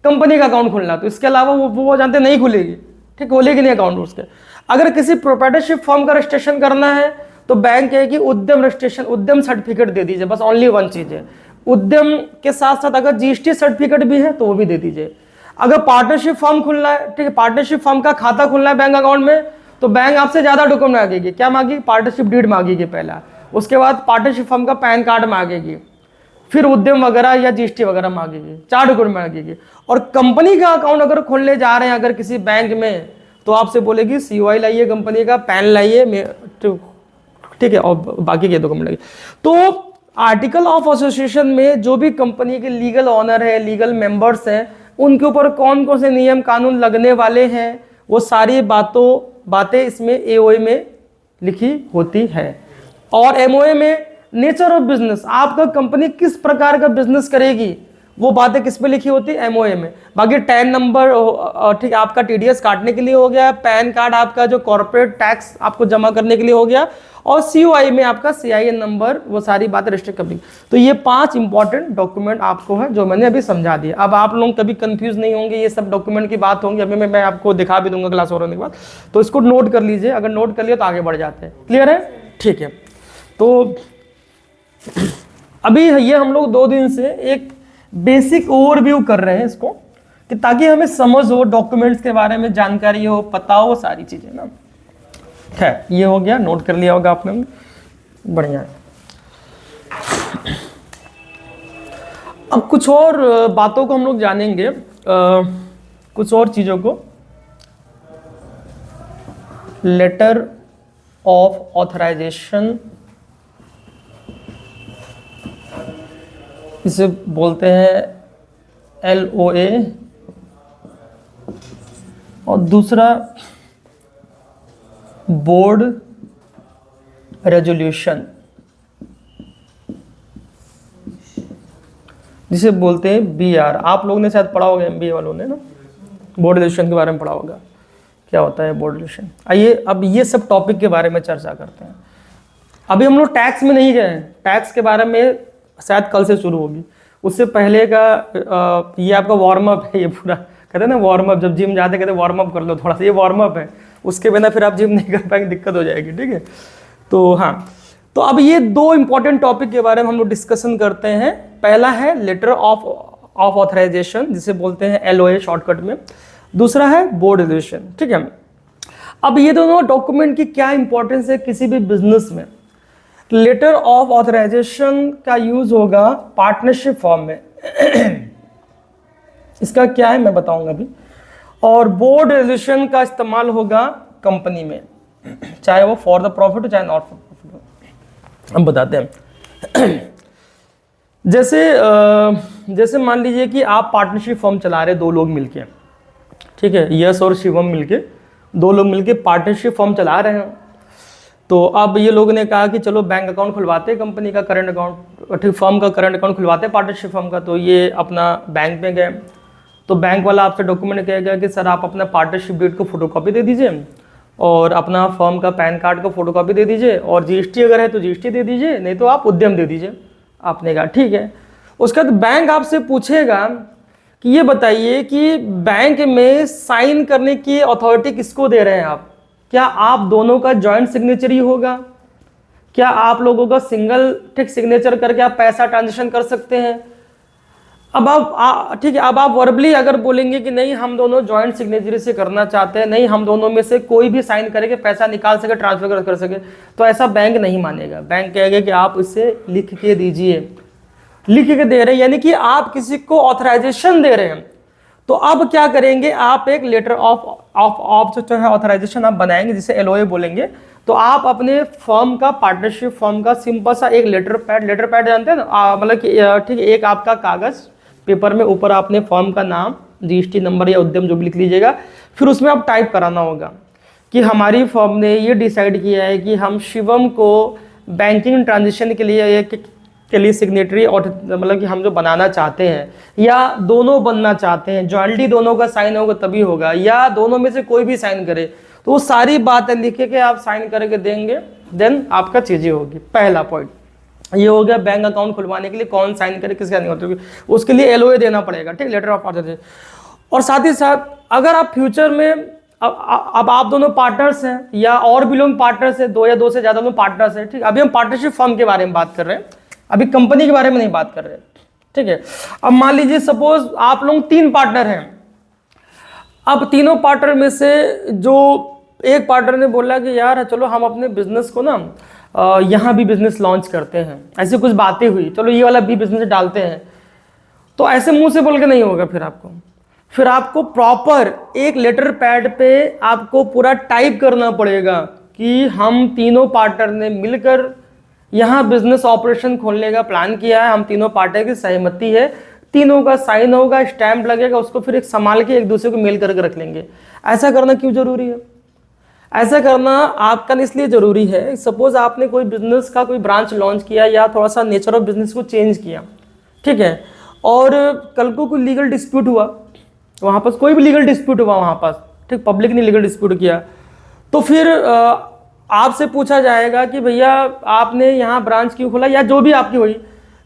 company का अकाउंट खुलना। तो इसके अलावा वो जानते नहीं खुलेगी, ठीक, खोलेगी नहीं अकाउंट उसके। अगर किसी प्रोप्राइटरशिप फर्म का रजिस्ट्रेशन करना है तो बैंक कहेगी उद्यम रजिस्ट्रेशन, उद्यम सर्टिफिकेट दे दीजिए, बस ओनली 1 चीज है। उद्यम के साथ साथ अगर GST सर्टिफिकेट भी है तो वो भी दे दीजिए। अगर पार्टनरशिप फर्म खुलना है, ठीक है, पार्टनरशिप फर्म का खाता खुलना है बैंक अकाउंट में, तो बैंक आपसे ज्यादा डॉक्यूमेंट मांगेगी। क्या मांगेगी? पार्टनरशिप डीड मांगेगी पहला, उसके बाद पार्टनरशिप फर्म का पैन कार्ड मांगेगी, फिर उद्यम वगैरह या GST वगैरह मांगेगी, 4 डॉक्यूमेंट मांगेगी। और कंपनी का अकाउंट अगर खोलने जा रहे हैं अगर किसी बैंक में, तो आपसे बोलेगी COI लाइए कंपनी का, पैन लाइए, ठीक है, और बाकी के डॉक्यूमेंट लाइए। तो आर्टिकल ऑफ एसोसिएशन में जो भी कंपनी के लीगल ऑनर है, लीगल मेंबर्स हैं, उनके ऊपर कौन कौन से नियम कानून लगने वाले हैं, वो सारी बातें इसमें AOA में लिखी होती है। और MOA में नेचर ऑफ बिजनेस, आपका कंपनी किस प्रकार का बिजनेस करेगी, वो बातें किस पे लिखी होती है? MOA में। बाकी टैन नंबर, ठीक, आपका TDS काटने के लिए हो गया, पैन कार्ड आपका जो कॉर्पोरेट टैक्स आपको जमा करने के लिए हो गया, और COI में आपका CIN नंबर, वो सारी बातें रजिस्टर करनी। तो ये 5 इंपॉर्टेंट डॉक्यूमेंट आपको है जो मैंने अभी समझा दिया। अब आप लोग कभी कंफ्यूज नहीं होंगे, ये सब डॉक्यूमेंट की बात होंगी, अभी मैं आपको दिखा भी दूंगा क्लास ओवर होने के बाद, तो इसको नोट कर लीजिए। अगर नोट कर लिया तो आगे बढ़ जाते हैं। क्लियर है? ठीक है। तो अभी ये हम लोग 2 दिन से एक बेसिक ओवरव्यू कर रहे हैं इसको, कि ताकि हमें समझ हो, डॉक्यूमेंट्स के बारे में जानकारी हो, पता हो, सारी चीजें ना। है, ये हो गया, नोट कर लिया होगा आपने, बढ़िया है। अब कुछ और बातों को हम लोग जानेंगे, कुछ और चीजों को। लेटर ऑफ ऑथराइजेशन, इसे बोलते हैं LOA, और दूसरा बोर्ड रेजोल्यूशन, जिसे बोलते हैं BR। आप लोगों ने शायद पढ़ा होगा, MBA वालों ने ना, बोर्ड रेजोल्यूशन के बारे में पढ़ा होगा क्या होता है बोर्ड रिलेशन। आइए अब ये सब टॉपिक के बारे में चर्चा करते हैं। अभी हम लोग टैक्स में नहीं गए, टैक्स के बारे में शायद कल से शुरू होगी, उससे पहले का ये आपका वार्म अप है। ये पूरा कहते हैं ना वार्म अप, जब जिम जाते कहते हैं वार्म अप कर लो थोड़ा सा, ये वार्म अप है, उसके बिना फिर आप जिम नहीं कर पाएंगे, दिक्कत हो जाएगी, ठीक है। तो हाँ, तो अब ये दो इंपॉर्टेंट टॉपिक के बारे में हम लोग डिस्कशन करते हैं। पहला है लेटर ऑफ ऑथराइजेशन, जिसे बोलते हैं LOA शॉर्टकट में, दूसरा है बोर्ड रेजोल्यूशन, ठीक है। अब ये दोनों डॉक्यूमेंट की क्या इंपॉर्टेंस है किसी भी बिजनेस में। लेटर ऑफ ऑथराइजेशन का यूज होगा पार्टनरशिप फॉर्म में इसका क्या है मैं बताऊंगा अभी, और बोर्ड रेजोल्यूशन का इस्तेमाल होगा कंपनी में, चाहे वो फॉर द प्रॉफिट हो चाहे नॉट फॉर प्रॉफिट। हम बताते हैं जैसे मान लीजिए कि आप पार्टनरशिप फॉर्म चला रहे, दो लोग मिलके, ठीक है, यश और शिवम मिलके, दो लोग मिलके पार्टनरशिप फॉर्म चला रहे हैं। तो अब ये लोग ने कहा कि चलो बैंक अकाउंट खुलवाते हैं, कंपनी का करंट अकाउंट, ठीक, फर्म का करंट अकाउंट खुलवाते हैं पार्टनरशिप फर्म का। तो ये अपना बैंक में गए, तो बैंक वाला आपसे डॉक्यूमेंट कहेगा कि सर आप अपना पार्टनरशिप डीड को फोटोकॉपी दे दीजिए, और अपना फर्म का पैन कार्ड को फोटोकॉपी दे दीजिए, और GST अगर है तो GST दे दीजिए, नहीं तो आप उद्यम दे दीजिए। आपने कहा ठीक है। उसके बाद बैंक आपसे पूछेगा कि ये बताइए कि बैंक में साइन करने की अथॉरिटी किसको दे रहे हैं आप, क्या आप दोनों का जॉइंट सिग्नेचर ही होगा, क्या आप लोगों का सिंगल ठीक सिग्नेचर करके आप पैसा ट्रांजेक्शन कर सकते हैं। अब आप ठीक है, अब आप वर्बली अगर बोलेंगे कि नहीं हम दोनों जॉइंट सिग्नेचर से करना चाहते हैं, नहीं हम दोनों में से कोई भी साइन करके पैसा निकाल सके, ट्रांसफर कर सके, तो ऐसा बैंक नहीं मानेगा। बैंक कहेगा कि आप इसे लिख के दीजिए, लिख के दे रहे हैं यानी कि आप किसी को ऑथराइजेशन दे रहे हैं। तो अब क्या करेंगे, आप एक लेटर ऑफ जो है ऑथराइजेशन आप बनाएंगे, जिसे LOA बोलेंगे। तो आप अपने फर्म का, पार्टनरशिप फर्म का सिंपल सा एक लेटर पैड जानते हैं ना, मतलब कि ठीक है, एक आपका कागज पेपर में, ऊपर आपने फर्म का नाम, GST नंबर या उद्यम जो भी लिख लीजिएगा। फिर उसमें आप टाइप कराना होगा कि हमारी फर्म ने ये डिसाइड किया है कि हम शिवम को बैंकिंग ट्रांजेक्शन के लिए सिग्नेटरी, और मतलब कि हम जो बनाना चाहते हैं, या दोनों बनना चाहते हैं, जॉइंटली दोनों का साइन होगा तभी होगा, या दोनों में से कोई भी साइन करे, तो वो सारी बातें लिख के आप साइन करके देंगे, देन आपका चीजें होगी। पहला पॉइंट ये हो गया, बैंक अकाउंट खुलवाने के लिए कौन साइन करे, किसका नहीं होता, उसके लिए LOA देना पड़ेगा, ठीक, लेटर ऑफ ऑथराइजेशन। और साथ ही साथ अगर आप फ्यूचर में अब आप दोनों पार्टनर्स हैं, या और भी लोग पार्टनर्स हैं, दो या दो से ज्यादा लोग पार्टनर्स हैं, ठीक, अभी हम पार्टनरशिप फर्म के बारे में बात कर रहे हैं, अभी कंपनी के बारे में नहीं बात कर रहे, ठीक है। अब मान लीजिए सपोज आप लोग 3 पार्टनर हैं। अब तीनों पार्टनर में से जो एक पार्टनर ने बोला कि यार चलो हम अपने बिजनेस को ना यहाँ भी बिजनेस लॉन्च करते हैं, ऐसी कुछ बातें हुई, चलो ये वाला भी बिजनेस डालते हैं। तो ऐसे मुंह से बोल के नहीं होगा, फिर आपको प्रॉपर एक लेटर पैड पे आपको पूरा टाइप करना पड़ेगा कि हम तीनों पार्टनर ने मिलकर यहाँ बिजनेस ऑपरेशन खोलने का प्लान किया है, हम तीनों पार्टनर की सहमति है, तीनों का साइन होगा, स्टैंप लगेगा, उसको फिर एक संभाल के एक दूसरे को मेल करके रख लेंगे। ऐसा करना क्यों जरूरी है? ऐसा करना आपका इसलिए जरूरी है, सपोज आपने कोई बिजनेस का कोई ब्रांच लॉन्च किया, या थोड़ा सा नेचर ऑफ बिजनेस को चेंज किया, ठीक है, और कल को कोई लीगल डिस्प्यूट हुआ वहाँ पर, कोई भी लीगल डिस्प्यूट हुआ वहाँ पर, ठीक, पब्लिक ने लीगल डिस्प्यूट किया, तो फिर आपसे पूछा जाएगा कि भैया आपने यहाँ ब्रांच क्यों खोला, या जो भी आपकी हुई,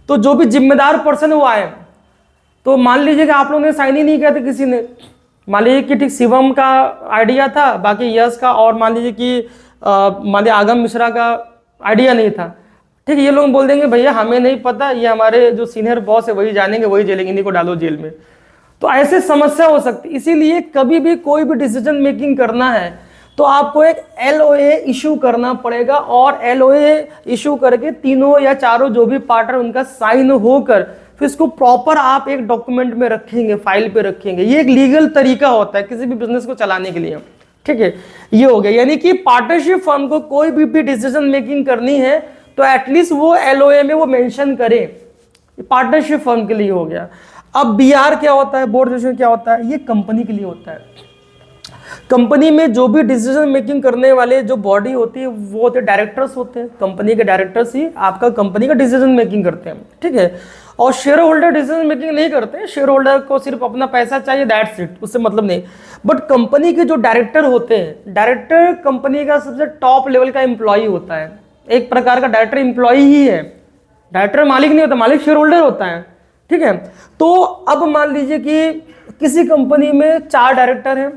तो जो भी जिम्मेदार पर्सन वो आए। तो मान लीजिए कि आप लोगों ने साइन ही नहीं किया था किसी ने, मान लीजिए कि ठीक शिवम का आइडिया था, बाकी यश का, और मान लीजिए कि मान लीजिए आगम मिश्रा का आइडिया नहीं था, ठीक है, ये लोग बोल देंगे भैया हमें नहीं पता, ये हमारे जो सीनियर बॉस है वही जानेंगे, वही जेलेंगे, इन्हीं को डालो जेल में। तो ऐसे समस्या हो सकती है। इसीलिए कभी भी कोई भी डिसीजन मेकिंग करना है तो आपको एक LOA इशू करना पड़ेगा, और LOA इशू करके तीनों या चारों जो भी पार्टनर उनका साइन होकर फिर इसको प्रॉपर आप एक डॉक्यूमेंट में रखेंगे, फाइल पे रखेंगे। ये एक लीगल तरीका होता है किसी भी बिजनेस को चलाने के लिए, ठीक है। ये हो गया, यानी कि पार्टनरशिप फर्म को कोई भी डिसीजन मेकिंग करनी है तो एटलीस्ट वो LOA में वो मेंशन करे, पार्टनरशिप फर्म के लिए हो गया। अब BR क्या होता है, बोर्ड रेजोल्यूशन क्या होता है, ये कंपनी के लिए होता है। कंपनी में जो भी डिसीजन मेकिंग करने वाले जो बॉडी होती है वो होते डायरेक्टर्स होते हैं, कंपनी के डायरेक्टर्स ही आपका कंपनी का डिसीजन मेकिंग करते हैं, ठीक है। और शेयर होल्डर डिसीजन मेकिंग नहीं करते, शेयर होल्डर को सिर्फ अपना पैसा चाहिए, दैट्स इट, उससे मतलब नहीं। बट कंपनी के जो डायरेक्टर होते हैं, डायरेक्टर कंपनी का सबसे टॉप लेवल का एम्प्लॉय होता है, एक प्रकार का डायरेक्टर एम्प्लॉय ही है, डायरेक्टर मालिक नहीं होता, मालिक शेयर होल्डर होता है, ठीक है। तो अब मान लीजिए कि किसी कंपनी में 4 डायरेक्टर हैं,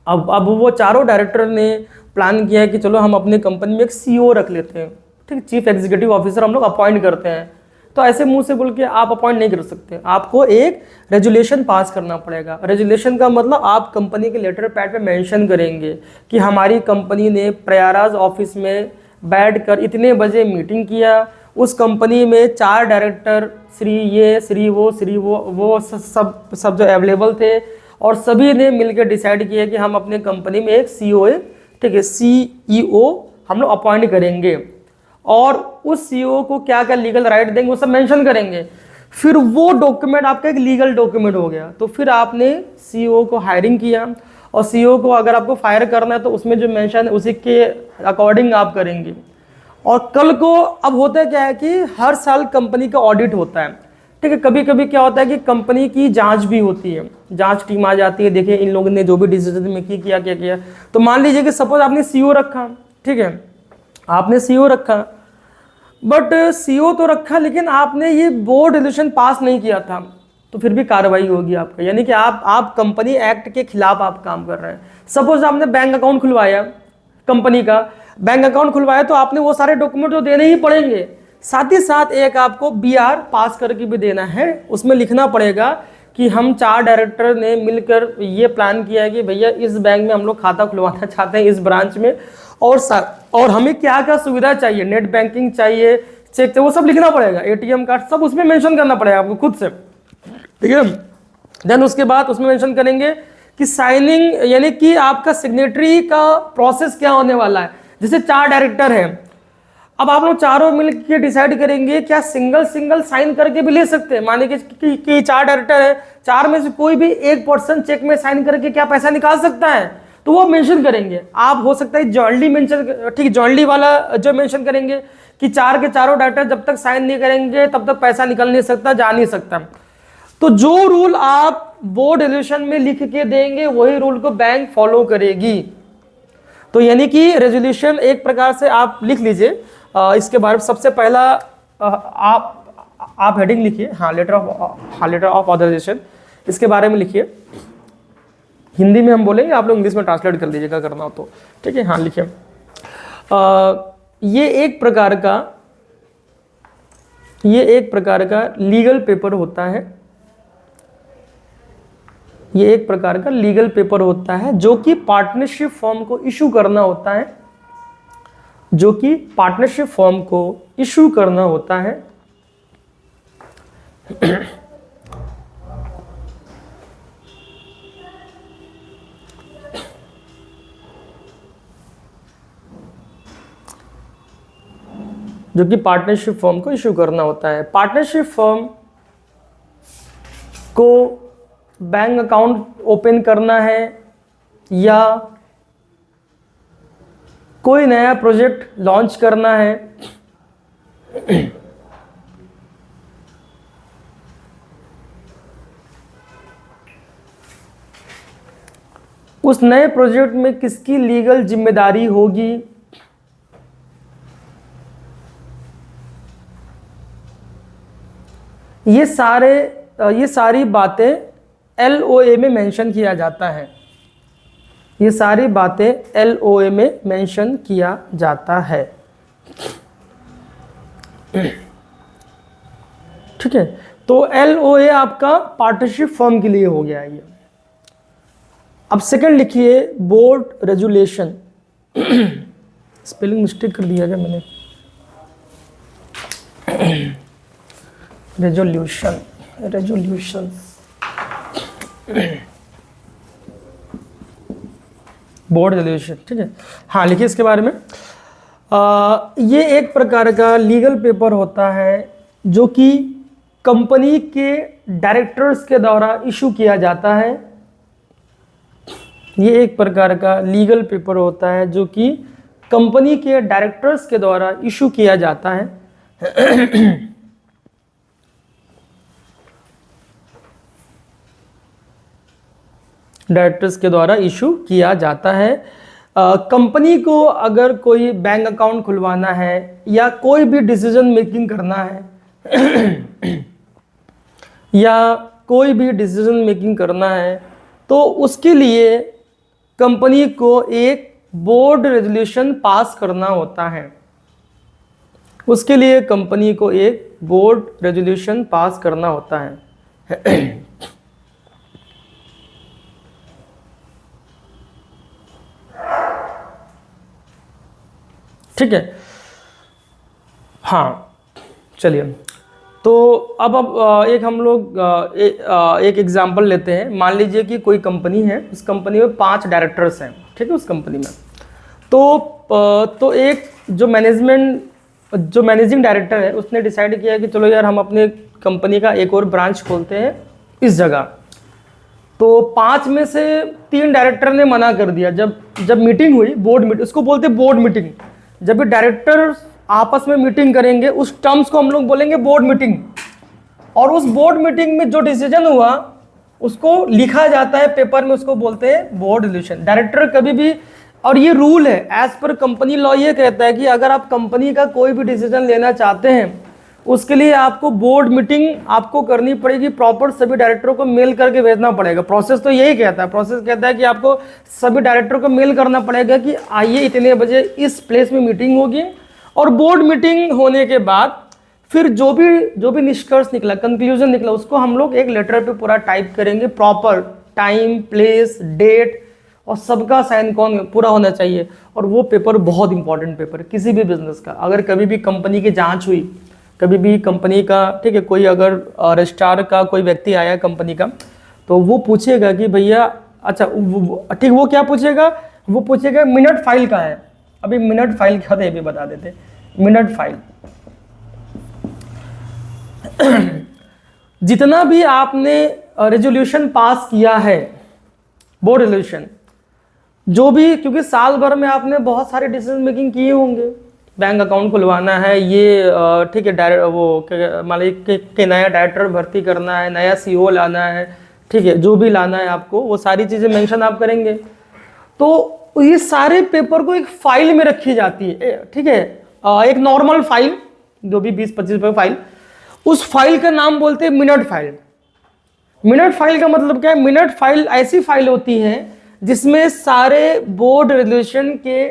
अब वो चारों डायरेक्टर ने प्लान किया है कि चलो हम अपनी कंपनी में एक सीईओ रख लेते हैं, ठीक, चीफ एग्जीक्यूटिव ऑफिसर हम लोग अपॉइंट करते हैं। तो ऐसे मुंह से बोल के आप अपॉइंट नहीं कर सकते, आपको एक रेजुलेशन पास करना पड़ेगा। रेजुलेशन का मतलब आप कंपनी के लेटर पैड पे मेंशन करेंगे कि हमारी कंपनी ने प्रयागराज ऑफिस में बैठकर इतने बजे मीटिंग किया, उस कंपनी में 4 डायरेक्टर श्री ये श्री वो सब जो अवेलेबल थे, और सभी ने मिलकर डिसाइड किया कि हम अपने कंपनी में एक सीईओ, ठीक है, सीईओ हम लोग अपॉइंट करेंगे, और उस सीईओ को क्या क्या लीगल राइट देंगे वो सब मेंशन करेंगे। फिर वो डॉक्यूमेंट आपका एक लीगल डॉक्यूमेंट हो गया। तो फिर आपने सीईओ को हायरिंग किया, और सीईओ को अगर आपको फायर करना है तो उसमें जो मेंशन है उसी के अकॉर्डिंग आप करेंगे। और कल को अब होता क्या है कि हर साल कंपनी का ऑडिट होता है, ठीक है। कभी कभी क्या होता है कि कंपनी की जांच भी होती है, जांच टीम आ जाती है, देखिए इन लोगों ने जो भी डिसीजन में किया क्या किया। तो मान लीजिए कि सपोज आपने सीईओ रखा, ठीक है, आपने सीईओ रखा, बट सीईओ तो रखा लेकिन आपने ये बोर्ड रेजोल्यूशन पास नहीं किया था, तो फिर भी कार्रवाई होगी आपका, यानी कि आप कंपनी एक्ट के खिलाफ आप काम कर रहे हैं। सपोज आपने बैंक अकाउंट खुलवाया, कंपनी का बैंक अकाउंट खुलवाया, तो आपने वो सारे डॉक्यूमेंट तो देने ही पड़ेंगे, साथ ही साथ एक आपको बीआर पास करके भी देना है। उसमें लिखना पड़ेगा कि हम 4 डायरेक्टर ने मिलकर ये प्लान किया है कि भैया इस बैंक में हम लोग खाता खुलवाना चाहते हैं, इस ब्रांच में, और हमें क्या क्या सुविधा चाहिए, नेट बैंकिंग चाहिए, चेक चाहिए, वो सब लिखना पड़ेगा, एटीएम कार्ड, सब उसमें मेंशन करना पड़ेगा आपको खुद से, ठीक है। देन उसके बाद उसमें मेंशन करेंगे कि साइनिंग, यानी कि आपका सिग्नेटरी का प्रोसेस क्या होने वाला है। जैसे 4 डायरेक्टर हैं, अब आप लोग चारों मिलकर डिसाइड करेंगे क्या सिंगल साइन करके भी ले सकते हैं। माने कि 4 डायरेक्टर है, 4 में से कोई भी एक पर्सन चेक में साइन करके क्या पैसा निकाल सकता है, तो वो मेंशन करेंगे। आप हो सकता है जॉइंटली मेंशन, ठीक, जॉइंटली वाला जो मेंशन करेंगे कि 4 के चारों डायरेक्टर जब तक साइन नहीं करेंगे तब तक पैसा निकल नहीं सकता, जा नहीं सकता। तो जो रूल आप बोर्ड रेजोल्यूशन में लिख के देंगे वही रूल को बैंक फॉलो करेगी। तो यानी कि रेजोल्यूशन एक प्रकार से आप लिख लीजिए, इसके बारे में सबसे पहला आप हेडिंग लिखिए, लेटर ऑफ ऑथराइजेशन, इसके बारे में लिखिए। हिंदी में हम बोलेंगे, आप लोग इंग्लिश में ट्रांसलेट कर लीजिएगा करना हो तो, ठीक है। लिखिए, ये एक प्रकार का लीगल पेपर होता है, ये एक प्रकार का लीगल पेपर होता है जो कि पार्टनरशिप फॉर्म को इशू करना होता है, जो कि पार्टनरशिप फॉर्म को इशू करना होता है। जो कि पार्टनरशिप फॉर्म को इशू करना होता है। पार्टनरशिप फॉर्म को बैंक अकाउंट ओपन करना है या कोई नया प्रोजेक्ट लॉन्च करना है, उस नए प्रोजेक्ट में किसकी लीगल जिम्मेदारी होगी, ये सारी बातें LOA में मेंशन किया जाता है। ये सारी बातें LOA में मेंशन किया जाता है, ठीक है। तो LOA आपका पार्टनरशिप फर्म के लिए हो गया है ये। अब सेकंड लिखिए, बोर्ड रेजुलेशन। स्पेलिंग मिस्टेक कर दिया क्या मैंने, रेजोल्यूशन बोर्ड रेजोल्यूशन, ठीक है। लिखिए इसके बारे में। ये एक प्रकार का लीगल पेपर होता है जो कि कंपनी के डायरेक्टर्स के द्वारा इशू किया जाता है। ये एक प्रकार का लीगल पेपर होता है जो कि कंपनी के डायरेक्टर्स के द्वारा इशू किया जाता है। डायरेक्टर्स के द्वारा इशू किया जाता है। कंपनी को अगर कोई बैंक अकाउंट खुलवाना है या कोई भी डिसीजन मेकिंग करना है या कोई भी डिसीजन मेकिंग करना है तो उसके लिए कंपनी को एक बोर्ड रेजोल्यूशन पास करना होता है। उसके लिए कंपनी को एक बोर्ड रेजोल्यूशन पास करना होता है। ठीक है, हाँ चलिए। तो अब एक हम लोग एक एग्जांपल लेते हैं। मान लीजिए कि कोई कंपनी है, उस कंपनी में 5 डायरेक्टर्स हैं, ठीक है। उस कंपनी में तो एक जो मैनेजिंग डायरेक्टर है उसने डिसाइड किया कि चलो यार हम अपने कंपनी का एक और ब्रांच खोलते हैं इस जगह। तो 5 में से 3 डायरेक्टर ने मना कर दिया। जब मीटिंग हुई, बोर्ड मीटिंग, उसको बोलते हैं बोर्ड मीटिंग। जब भी डायरेक्टर आपस में मीटिंग करेंगे उस टर्म्स को हम लोग बोलेंगे बोर्ड मीटिंग। और उस बोर्ड मीटिंग में जो डिसीजन हुआ उसको लिखा जाता है पेपर में, उसको बोलते हैं बोर्ड रेजोल्यूशन। डायरेक्टर कभी भी, और ये रूल है एज पर कंपनी लॉ, ये कहता है कि अगर आप कंपनी का कोई भी डिसीजन लेना चाहते हैं उसके लिए आपको बोर्ड मीटिंग आपको करनी पड़ेगी, प्रॉपर सभी डायरेक्टरों को मेल करके भेजना पड़ेगा। प्रोसेस तो यही कहता है, प्रोसेस कहता है कि आपको सभी डायरेक्टरों को मेल करना पड़ेगा कि आइए इतने बजे इस प्लेस में मीटिंग होगी। और बोर्ड मीटिंग होने के बाद फिर जो भी निष्कर्ष निकला, कंक्लूजन निकला, उसको हम लोग एक लेटर पे पूरा टाइप करेंगे, प्रॉपर टाइम, प्लेस, डेट और सबका साइन कौन पूरा होना चाहिए। और वो पेपर बहुत इंपॉर्टेंट पेपर है किसी भी बिजनेस का। अगर कभी भी कंपनी की जांच हुई, कभी भी कंपनी का, ठीक है, कोई अगर रजिस्ट्रार का कोई व्यक्ति आया कंपनी का, तो वो पूछेगा कि भैया, अच्छा ठीक, वो क्या पूछेगा, वो पूछेगा मिनट फाइल कहाँ है। अभी मिनट फाइल क्या होता है ये भी बता देते। मिनट फाइल जितना भी आपने रेजोल्यूशन पास किया है, बोर्ड रेजोल्यूशन, जो भी, क्योंकि साल भर में आपने बहुत सारे डिसीजन मेकिंग किए होंगे, बैंक अकाउंट खुलवाना है, ये ठीक है, वो मान लीजिए कि नया डायरेक्टर भर्ती करना है, नया सीईओ लाना है, ठीक है, जो भी लाना है आपको वो सारी चीज़ें मेंशन आप करेंगे। तो ये सारे पेपर को एक फाइल में रखी जाती है, ठीक है, एक नॉर्मल फाइल जो भी 20-25 रुपये फाइल, उस फाइल का नाम बोलते हैं मिनट फाइल। मिनट फाइल का मतलब क्या है? मिनट फाइल ऐसी फाइल होती है जिसमें सारे बोर्ड रेजोल्यूशन के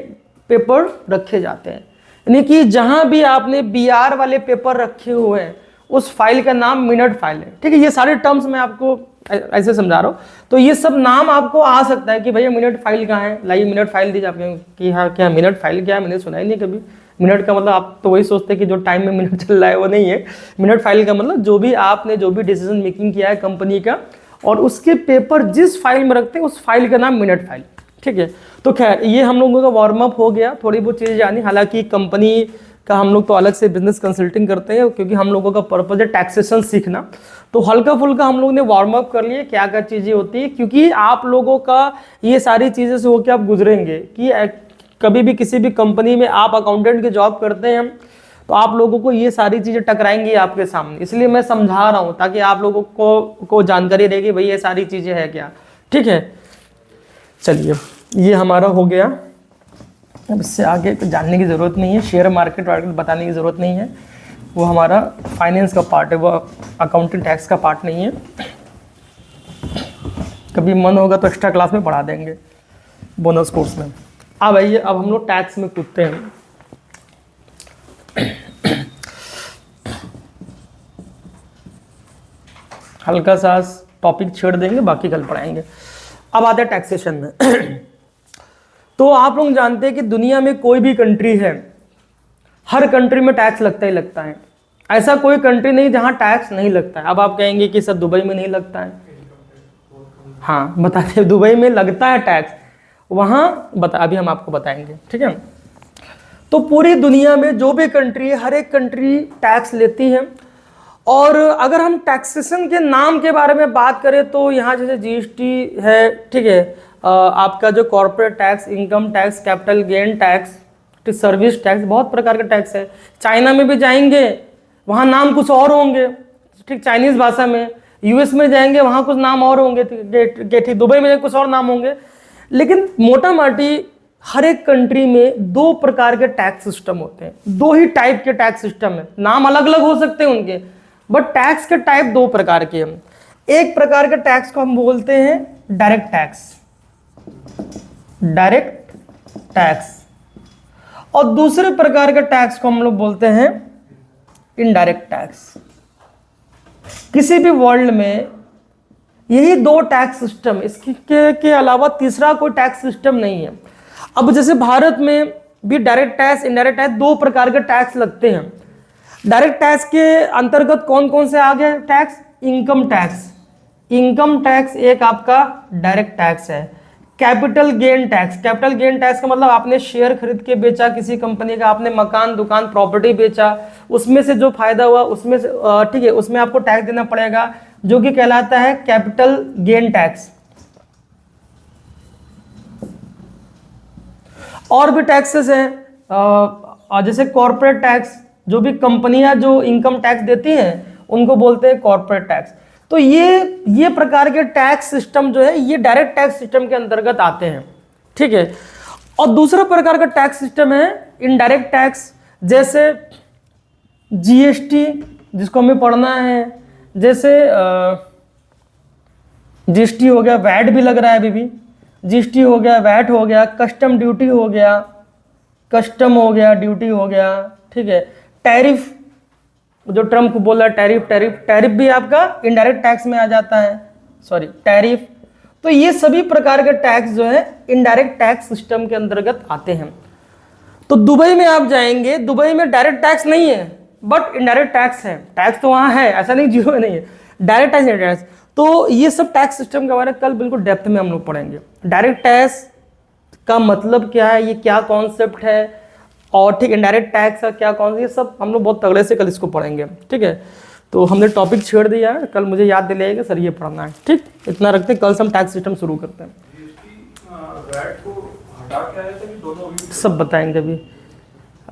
पेपर रखे जाते हैं। यानी कि जहां भी आपने बीआर वाले पेपर रखे हुए हैं उस फाइल का नाम मिनट फाइल है, ठीक है। ये सारे टर्म्स मैं आपको ऐसे समझा रहा हूँ। तो ये सब नाम आपको आ सकता है कि भैया मिनट फाइल कहाँ है, लाइए मिनट फाइल दीजिए। आपके कि हाँ क्या मिनट फाइल क्या है, मैंने सुना ही नहीं कभी। मिनट का मतलब आप तो वही सोचते हैं कि जो टाइम में मिनट चल रहा है, वो नहीं है। मिनट फाइल का मतलब जो भी आपने जो भी डिसीजन मेकिंग किया है कंपनी का और उसके पेपर जिस फाइल में रखते हैं उस फाइल का नाम मिनट फाइल, ठीक है। तो खैर ये हम लोगों का वार्म अप हो गया, थोड़ी बहुत चीज़ें जानी। हालांकि कंपनी का हम लोग तो अलग से बिजनेस कंसल्टिंग करते हैं क्योंकि हम लोगों का पर्पज है टैक्सेशन सीखना। तो हल्का फुल्का हम लोग ने वार्म अप कर लिए क्या क्या चीज़ें होती है, क्योंकि आप लोगों का ये सारी चीज़ें से होकर आप गुजरेंगे कि कभी भी किसी भी कंपनी में आप अकाउंटेंट की जॉब करते हैं तो आप लोगों को ये सारी चीज़ें टकराएंगी आपके सामने। इसलिए मैं समझा रहा हूँ ताकि आप लोगों को जानकारी रहेगी भाई ये सारी चीज़ें है क्या, ठीक है। चलिए ये हमारा हो गया। अब इससे आगे तो जानने की ज़रूरत नहीं है, शेयर मार्केट बताने की ज़रूरत नहीं है, वो हमारा फाइनेंस का पार्ट है, वो अकाउंटिंग टैक्स का पार्ट नहीं है। कभी मन होगा तो एक्स्ट्रा क्लास में पढ़ा देंगे बोनस कोर्स में। अब आइए, अब हम लोग टैक्स में कूदते हैं। हल्का सा टॉपिक छेड़ देंगे, बाकी कल पढ़ाएंगे। अब आते हैं टैक्सेशन में। तो आप लोग जानते हैं कि दुनिया में कोई भी कंट्री है, हर कंट्री में टैक्स लगता ही लगता है। ऐसा कोई कंट्री नहीं जहां टैक्स नहीं लगता है। अब आप कहेंगे कि सर दुबई में नहीं लगता है, हाँ बताते, दुबई में लगता है टैक्स, वहां अभी हम आपको बताएंगे, ठीक है। तो पूरी दुनिया में जो भी कंट्री है, हर एक कंट्री टैक्स लेती है। और अगर हम टैक्सेशन के नाम के बारे में बात करें तो यहाँ जैसे जीएसटी है, ठीक है, आपका जो corporate tax, income tax, capital gain tax, service tax, बहुत प्रकार के टैक्स है। चाइना में भी जाएंगे वहाँ नाम कुछ और होंगे, ठीक, चाइनीज़ भाषा में, यूएस में जाएंगे वहाँ कुछ नाम और होंगे, ठीक, दुबई में कुछ और नाम होंगे, लेकिन मोटा माटी हर एक कंट्री में दो प्रकार के टैक्स सिस्टम होते हैं, दो ही टाइप के टैक्स सिस्टम है, नाम अलग अलग हो सकते हैं उनके, बट टैक्स के टाइप दो प्रकार के हैं। एक प्रकार के टैक्स को हम बोलते हैं डायरेक्ट टैक्स, डायरेक्ट टैक्स, और दूसरे प्रकार के टैक्स को हम लोग बोलते हैं इनडायरेक्ट टैक्स। किसी भी वर्ल्ड में यही दो टैक्स सिस्टम, इसके के अलावा तीसरा कोई टैक्स सिस्टम नहीं है। अब जैसे भारत में भी डायरेक्ट टैक्स, इनडायरेक्ट टैक्स, दो प्रकार के टैक्स लगते हैं। डायरेक्ट टैक्स के अंतर्गत कौन कौन से आ गए tax? Income tax, income tax एक आपका डायरेक्ट टैक्स है। Capital gain tax, capital gain tax का मतलब आपने शेयर खरीद के बेचा किसी कंपनी का, आपने मकान दुकान प्रॉपर्टी बेचा, उसमें से जो फायदा हुआ उसमें से ठीक है, उसमें आपको टैक्स देना पड़ेगा, जो कि कहलाता है कैपिटल गेन टैक्स। और भी टैक्सेस हैं, जैसे कॉर्पोरेट टैक्स, जो भी कंपनियां जो इनकम टैक्स देती हैं उनको बोलते हैं कॉर्पोरेट टैक्स। तो ये प्रकार के टैक्स सिस्टम जो है ये डायरेक्ट टैक्स सिस्टम के अंतर्गत आते हैं, ठीक है। और दूसरा प्रकार का टैक्स सिस्टम है इनडायरेक्ट टैक्स, जैसे जीएसटी जिसको हमें पढ़ना है, जैसे जीएसटी हो गया, वैट भी लग रहा है अभी भी, जीएसटी हो गया, वैट हो गया, कस्टम ड्यूटी हो गया, कस्टम हो गया, ड्यूटी हो गया, ठीक है। टैरिफ, जो ट्रम्प को बोला टैरिफ, टैरिफ भी आपका इनडायरेक्ट टैक्स में आ जाता है, सॉरी टैरिफ। तो ये सभी प्रकार के टैक्स जो है इनडायरेक्ट टैक्स सिस्टम के अंतर्गत आते हैं। तो दुबई में आप जाएंगे, दुबई में डायरेक्ट टैक्स नहीं है बट इनडायरेक्ट टैक्स है, टैक्स तो वहाँ है, ऐसा नहीं जीरो नहीं है, डायरेक्ट टैक्स, इनडायरेक्ट टैक्स। तो ये सब टैक्स सिस्टम के बारे में कल बिल्कुल डेप्थ में हम लोग पढ़ेंगे। डायरेक्ट टैक्स का मतलब क्या है, ये क्या कॉन्सेप्ट है, और ठीक इनडायरेक्ट टैक्स का क्या कौन, ये सब हम लोग बहुत तगड़े से कल इसको पढ़ेंगे, ठीक है। तो हमने टॉपिक छेड़ दिया है, कल मुझे याद दिलाइएगा सर ये पढ़ना है, ठीक, इतना रखते हैं, कल से हम टैक्स सिस्टम शुरू करते हैं, सब बताएंगे अभी।